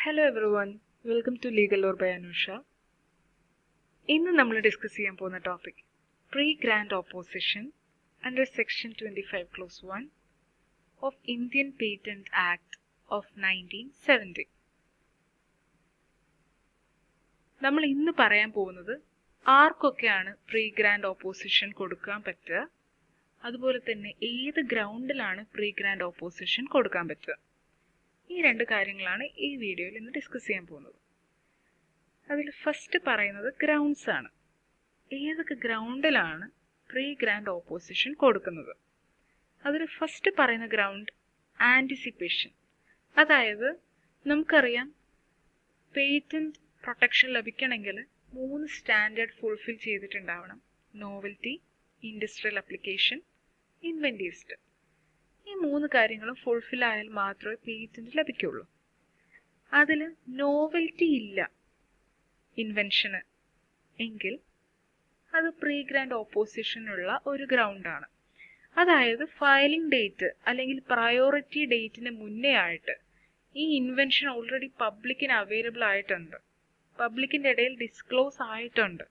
Hello everyone, welcome to Legal Lore by Anusha. ഇന്ന് നമ്മൾ discuss ചെയ്യാൻ പോകുന്ന topic pre grand opposition under section 25 close 1 of Indian patent act of 1970. നമ്മൾ ഇന്ന് പറയാൻ പോകുന്നത് ആർക്കൊക്കെയാണ് പ്രീ ഗ്രാൻഡ് ഓപ്പോസിഷൻ കൊടുക്കാൻ പറ്റുക, അതുപോലെ തന്നെ ഏത് ഗ്രൗണ്ടിലാണ് പ്രീ ഗ്രാൻഡ് ഓപ്പോസിഷൻ കൊടുക്കാൻ പറ്റുക. ഈ രണ്ട് കാര്യങ്ങളാണ് ഈ വീഡിയോയിൽ ഇന്ന് ഡിസ്കസ് ചെയ്യാൻ പോകുന്നത്. അതിൽ ഫസ്റ്റ് പറയുന്നത് ഗ്രൗണ്ട്സ് ആണ്. ഏതൊക്കെ ഗ്രൗണ്ടിലാണ് പ്രീ ഗ്രാൻഡ് ഓപ്പോസിഷൻ കൊടുക്കുന്നത്? അതിൽ ഫസ്റ്റ് പറയുന്ന ഗ്രൗണ്ട് ആൻറ്റിസിപ്പേഷൻ. അതായത് നമുക്കറിയാം പേറ്റന്റ് പ്രൊട്ടക്ഷൻ ലഭിക്കണമെങ്കിൽ 3 സ്റ്റാൻഡേർഡ് ഫുൾഫിൽ ചെയ്തിട്ടുണ്ടാവണം: novelty, industrial application, inventive step. ഈ 3 കാര്യങ്ങളും ഫുൾഫിൽ ആയാൽ മാത്രമേ പേറ്റന്റ് ലഭിക്കുള്ളൂ. അതിൽ നോവൽറ്റി ഇല്ല ഇൻവെൻഷന് എങ്കിൽ അത് പ്രീ ഗ്രാൻഡ് ഓപ്പോസിഷനുള്ള ഒരു ഗ്രൗണ്ടാണ്. അതായത് ഫയലിംഗ് ഡേറ്റ് അല്ലെങ്കിൽ പ്രയോറിറ്റി ഡേറ്റിന് മുന്നേ ആയിട്ട് ഈ ഇൻവെൻഷൻ ഓൾറെഡി പബ്ലിക്കിന് അവൈലബിൾ ആയിട്ടുണ്ട്, പബ്ലിക്കിൻ്റെ ഇടയിൽ ഡിസ്ക്ലോസ് ആയിട്ടുണ്ട്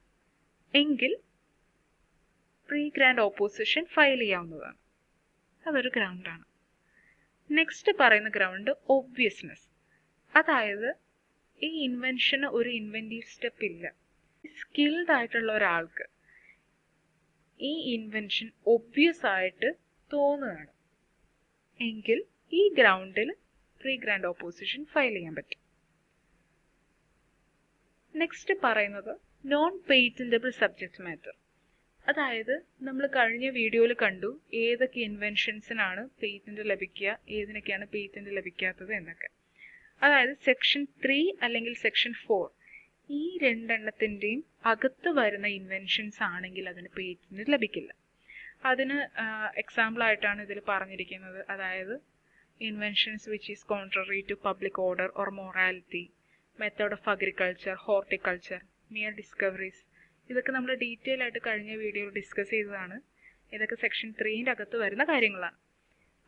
എങ്കിൽ പ്രീ ഗ്രാൻഡ് ഓപ്പോസിഷൻ ഫയൽ ചെയ്യാവുന്നതാണ്. അതൊരു ഗ്രൗണ്ടാണ്. നെക്സ്റ്റ് പറയുന്ന ഗ്രൗണ്ട് ഒബ്വിയസ്നെസ്. അതായത് ഈ ഇൻവെൻഷന് ഒരു ഇൻവെൻറ്റീവ് സ്റ്റെപ്പ് ഇല്ല. സ്കിൽഡ് ആയിട്ടുള്ള ഒരാൾക്ക് ഈ ഇൻവെൻഷൻ ഒബ്വിയസ് ആയിട്ട് തോന്നുകയാണ് എങ്കിൽ ഈ ഗ്രൗണ്ടിൽ പ്രീ ഗ്രാൻഡ് ഓപ്പോസിഷൻ ഫയൽ ചെയ്യാൻ പറ്റും. നെക്സ്റ്റ് പറയുന്നത് നോൺ പേറ്റന്റബിൾ സബ്ജക്റ്റ് മാറ്റർ. അതായത് നമ്മൾ കഴിഞ്ഞ വീഡിയോയിൽ കണ്ടു ഏതൊക്കെ ഇൻവെൻഷൻസിനാണ് പേറ്റന്റ് ലഭിക്കുക, ഏതിനൊക്കെയാണ് പേറ്റന്റ് ലഭിക്കാത്തത് എന്നൊക്കെ. അതായത് സെക്ഷൻ 3 അല്ലെങ്കിൽ സെക്ഷൻ 4 ഈ രണ്ടെണ്ണത്തിൻ്റെയും അകത്ത് വരുന്ന ഇൻവെൻഷൻസ് ആണെങ്കിൽ അതിന് പേറ്റന്റ് ലഭിക്കില്ല. അതിന് എക്സാമ്പിൾ ആയിട്ടാണ് ഇതിൽ പറഞ്ഞിരിക്കുന്നത്. അതായത് inventions which is contrary to public order or morality, method of agriculture, horticulture, mere discoveries. ഇതൊക്കെ നമ്മൾ ഡീറ്റെയിൽ ആയിട്ട് കഴിഞ്ഞ വീഡിയോയിൽ ഡിസ്കസ് ചെയ്തതാണ്. ഇതൊക്കെ സെക്ഷൻ 3ൻ്റെ അകത്ത് വരുന്ന കാര്യങ്ങളാണ്.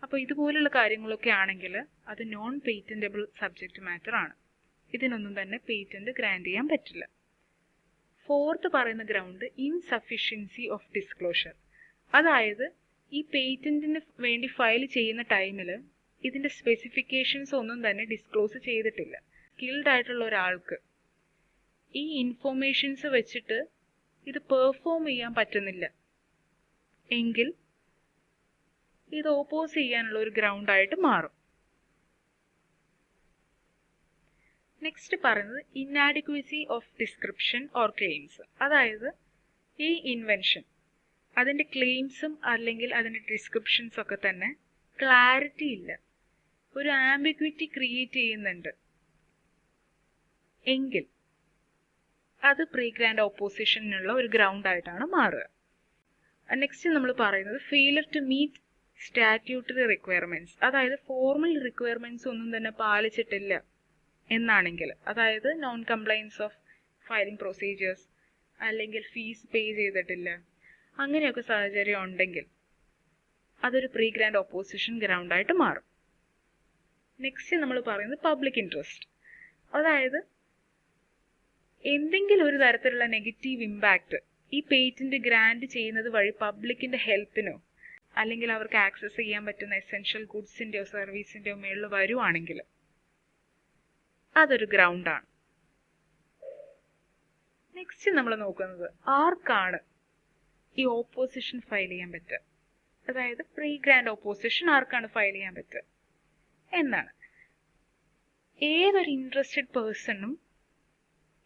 അപ്പോൾ ഇതുപോലുള്ള കാര്യങ്ങളൊക്കെ ആണെങ്കിൽ അത് നോൺ പേറ്റന്റബിൾ സബ്ജക്റ്റ് മാറ്റർ ആണ്. ഇതിനൊന്നും തന്നെ പേറ്റന്റ് ഗ്രാൻഡ് ചെയ്യാൻ പറ്റില്ല. ഫോർത്ത് പറയുന്ന ഗ്രൗണ്ട് ഇൻസഫിഷ്യൻസി ഓഫ് ഡിസ്ക്ലോഷർ. അതായത് ഈ പേറ്റന്റിന് വേണ്ടി ഫയൽ ചെയ്യുന്ന ടൈമിൽ ഇതിൻ്റെ സ്പെസിഫിക്കേഷൻസ് ഒന്നും തന്നെ ഡിസ്ക്ലോസ് ചെയ്തിട്ടില്ല. സ്കിൽഡ് ആയിട്ടുള്ള ഒരാൾക്ക് ഈ ഇൻഫോർമേഷൻസ് വെച്ചിട്ട് ഇത് പെർഫോം ചെയ്യാൻ പറ്റുന്നില്ല എങ്കിൽ ഇത് ഓപ്പോസ് ചെയ്യാനുള്ള ഒരു ഗ്രൗണ്ടായിട്ട് മാറും. നെക്സ്റ്റ് പറയുന്നത് ഇന്നാഡിക്വസി ഓഫ് ഡിസ്ക്രിപ്ഷൻ ഓർ ക്ലെയിംസ്. അതായത് ഈ ഇൻവെൻഷൻ അതിൻ്റെ ക്ലെയിംസും അല്ലെങ്കിൽ അതിൻ്റെ ഡിസ്ക്രിപ്ഷൻസ് ഒക്കെ തന്നെ ക്ലാരിറ്റി ഇല്ല, ഒരു ആംബിഗ്വിറ്റി ക്രിയേറ്റ് ചെയ്യുന്നുണ്ട് എങ്കിൽ അത് പ്രീ ഗ്രാൻഡ് ഓപ്പോസിഷനുള്ള ഒരു ഗ്രൗണ്ട് ആയിട്ടാണ് മാറുക. നെക്സ്റ്റ് നമ്മൾ പറയുന്നത് failure to meet statutory requirements. അതായത് ഫോർമൽ റിക്വയർമെന്റ്സ് ഒന്നും തന്നെ പാലിച്ചിട്ടില്ല എന്നാണെങ്കിൽ, അതായത് non compliance of filing procedures അല്ലെങ്കിൽ ഫീസ് പേ ചെയ്തിട്ടില്ല, അങ്ങനെയൊക്കെ സാഹചര്യം ഉണ്ടെങ്കിൽ അതൊരു പ്രീ ഗ്രാൻഡ് ഓപ്പോസിഷൻ ഗ്രൗണ്ടായിട്ട് മാറും. നെക്സ്റ്റ് നമ്മൾ പറയുന്നത് പബ്ലിക് ഇൻട്രസ്റ്റ്. അതായത് എന്തെങ്കിലും ഒരു തരത്തിലുള്ള നെഗറ്റീവ് ഇമ്പാക്റ്റ് ഈ പേറ്റന്റ് ഗ്രാൻഡ് ചെയ്യുന്നത് വഴി പബ്ലിക്കിന്റെ ഹെൽത്തിനോ അല്ലെങ്കിൽ അവർക്ക് ആക്സസ് ചെയ്യാൻ പറ്റുന്ന എസെൻഷ്യൽ ഗുഡ്സിന്റെയോ സർവീസിന്റെയോ മേളിൽ വരുവാണെങ്കിൽ അതൊരു ഗ്രൗണ്ടാണ്. നെക്സ്റ്റ് നമ്മൾ നോക്കുന്നത് ആർക്കാണ് ഈ ഓപ്പോസിഷൻ ഫയൽ ചെയ്യാൻ പറ്റുക, അതായത് പ്രീ ഗ്രാൻഡ് ഓപ്പോസിഷൻ ആർക്കാണ് ഫയൽ ചെയ്യാൻ പറ്റുക എന്നാണ്. ഏതൊരു ഇൻട്രസ്റ്റഡ് പേഴ്സണും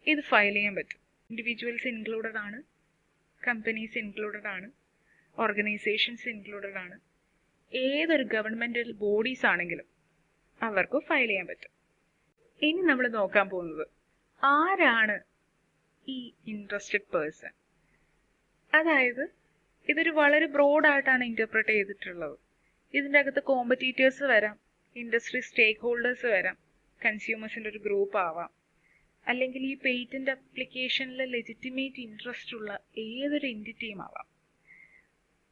ഇത് ഫയൽ ചെയ്യാൻ പറ്റും. ഇൻഡിവിജ്വൽസ് ഇൻക്ലൂഡഡ് ആണ്, കമ്പനീസ് ഇൻക്ലൂഡഡ് ആണ്, ഓർഗനൈസേഷൻസ് ഇൻക്ലൂഡഡ് ആണ്, ഏതൊരു ഗവൺമെന്റൽ ബോഡീസ് ആണെങ്കിലും അവർക്ക് ഫയൽ ചെയ്യാൻ പറ്റും. ഇനി നമ്മൾ നോക്കാൻ പോകുന്നത് ആരാണ് ഈ ഇൻട്രസ്റ്റഡ് പേഴ്സൺ. അതായത് ഇതൊരു വളരെ ബ്രോഡായിട്ടാണ് ഇന്റർപ്രറ്റ് ചെയ്തിട്ടുള്ളത്. ഇതിൻ്റെ അകത്ത് കോമ്പറ്റീറ്റേഴ്സ് വരാം, ഇൻഡസ്ട്രി സ്റ്റേക്ക് ഹോൾഡേഴ്സ് വരാം, കൺസ്യൂമേഴ്സിൻ്റെ ഒരു ഗ്രൂപ്പ് ആവാം, അല്ലെങ്കിൽ ഈ പേറ്റന്റ് അപ്ലിക്കേഷനിൽ ലെജിറ്റിമേറ്റ് ഇൻട്രസ്റ്റ് ഉള്ള ഏതൊരു എൻറ്റിറ്റിയും ആവാം.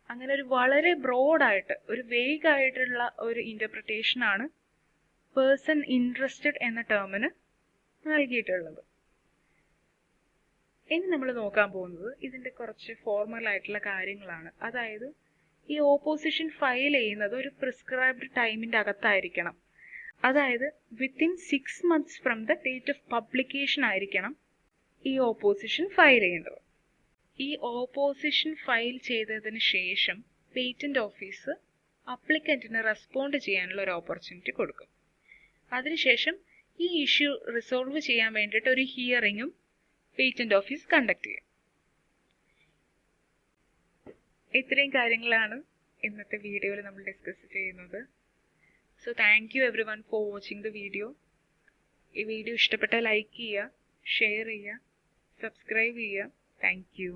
അങ്ങനെ ഒരു വളരെ ബ്രോഡായിട്ട് ഒരു വേഗായിട്ടുള്ള ഒരു ഇൻ്റർപ്രിട്ടേഷനാണ് പേഴ്സൺ ഇൻട്രസ്റ്റഡ് എന്ന ടേമിന് നൽകിയിട്ടുള്ളത്. ഇനി നമ്മൾ നോക്കാൻ പോകുന്നത് ഇതിൻ്റെ കുറച്ച് ഫോർമൽ ആയിട്ടുള്ള കാര്യങ്ങളാണ്. അതായത് ഈ ഓപ്പോസിഷൻ ഫയൽ ചെയ്യുന്നത് ഒരു പ്രിസ്ക്രൈബ്ഡ് ടൈമിൻ്റെ അകത്തായിരിക്കണം. അതായത് within 6 months from the date of publication ആയിരിക്കണം ഈ ഓപ്പോസിഷൻ ഫയൽ ചെയ്യേണ്ടത്. ഈ ഓപ്പോസിഷൻ ഫയൽ ചെയ്തതിന് ശേഷം പേറ്റന്റ് ഓഫീസ് അപ്ലിക്കൻറ്റിന് റെസ്പോണ്ട് ചെയ്യാനുള്ള ഒരു ഓപ്പർച്യൂണിറ്റി കൊടുക്കും. അതിനുശേഷം ഈ ഇഷ്യൂ റിസോൾവ് ചെയ്യാൻ വേണ്ടിയിട്ട് ഒരു ഹിയറിങ്ങും പേറ്റന്റ് ഓഫീസ് കണ്ടക്ട് ചെയ്യും. ഇത്രയും കാര്യങ്ങളാണ് ഇന്നത്തെ വീഡിയോയിൽ നമ്മൾ ഡിസ്കസ് ചെയ്യുന്നത്. So thank you every one for watching the video. ഈ വീഡിയോ ഇഷ്ടപ്പെട്ടാൽ ലൈക്ക് ചെയ്യുക, ഷെയർ ചെയ്യുക, സബ്സ്ക്രൈബ് ചെയ്യുക. Thank you.